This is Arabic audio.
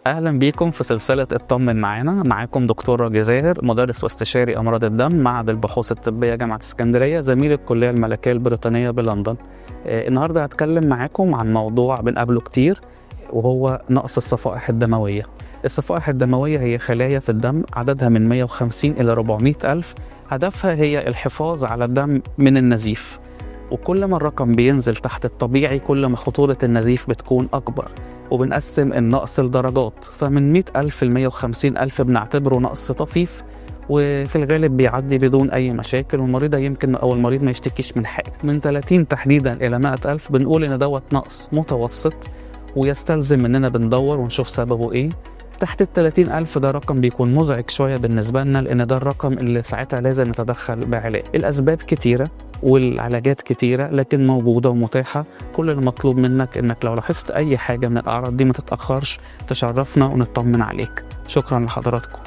اهلا بيكم في سلسله اطمن معانا. معاكم دكتور راجي زاهر، مدرس واستشاري امراض الدم، معهد البحوث الطبيه جامعه اسكندريه، زميل الكليه الملكيه البريطانيه بلندن. النهارده هتكلم معاكم عن موضوع بنقابله كتير، وهو نقص الصفائح الدمويه. الصفائح الدمويه هي خلايا في الدم عددها من 150 الى 400 الف، هدفها هي الحفاظ على الدم من النزيف، وكل ما الرقم بينزل تحت الطبيعي كل ما خطورة النزيف بتكون أكبر. وبنقسم النقص لدرجات، فمن 100 ألف ل 150 ألف بنعتبره نقص طفيف، وفي الغالب بيعدي بدون أي مشاكل، والمريضة يمكن أو المريض ما يشتكيش من حاجة. من 30 تحديدا إلى 100 ألف بنقول إن دوت نقص متوسط، ويستلزم مننا بندور ونشوف سببه إيه. تحت ال 30 ألف ده رقم بيكون مزعج شوية بالنسبة لنا، لأن ده الرقم اللي ساعتها لازم نتدخل بعلاج. الأسباب كتيرة والعلاجات كتيرة لكن موجودة ومتاحة. كل المطلوب منك إنك لو لاحظت أي حاجة من الأعراض دي ما تتأخرش، تشرفنا ونطمن عليك. شكرا لحضراتكم.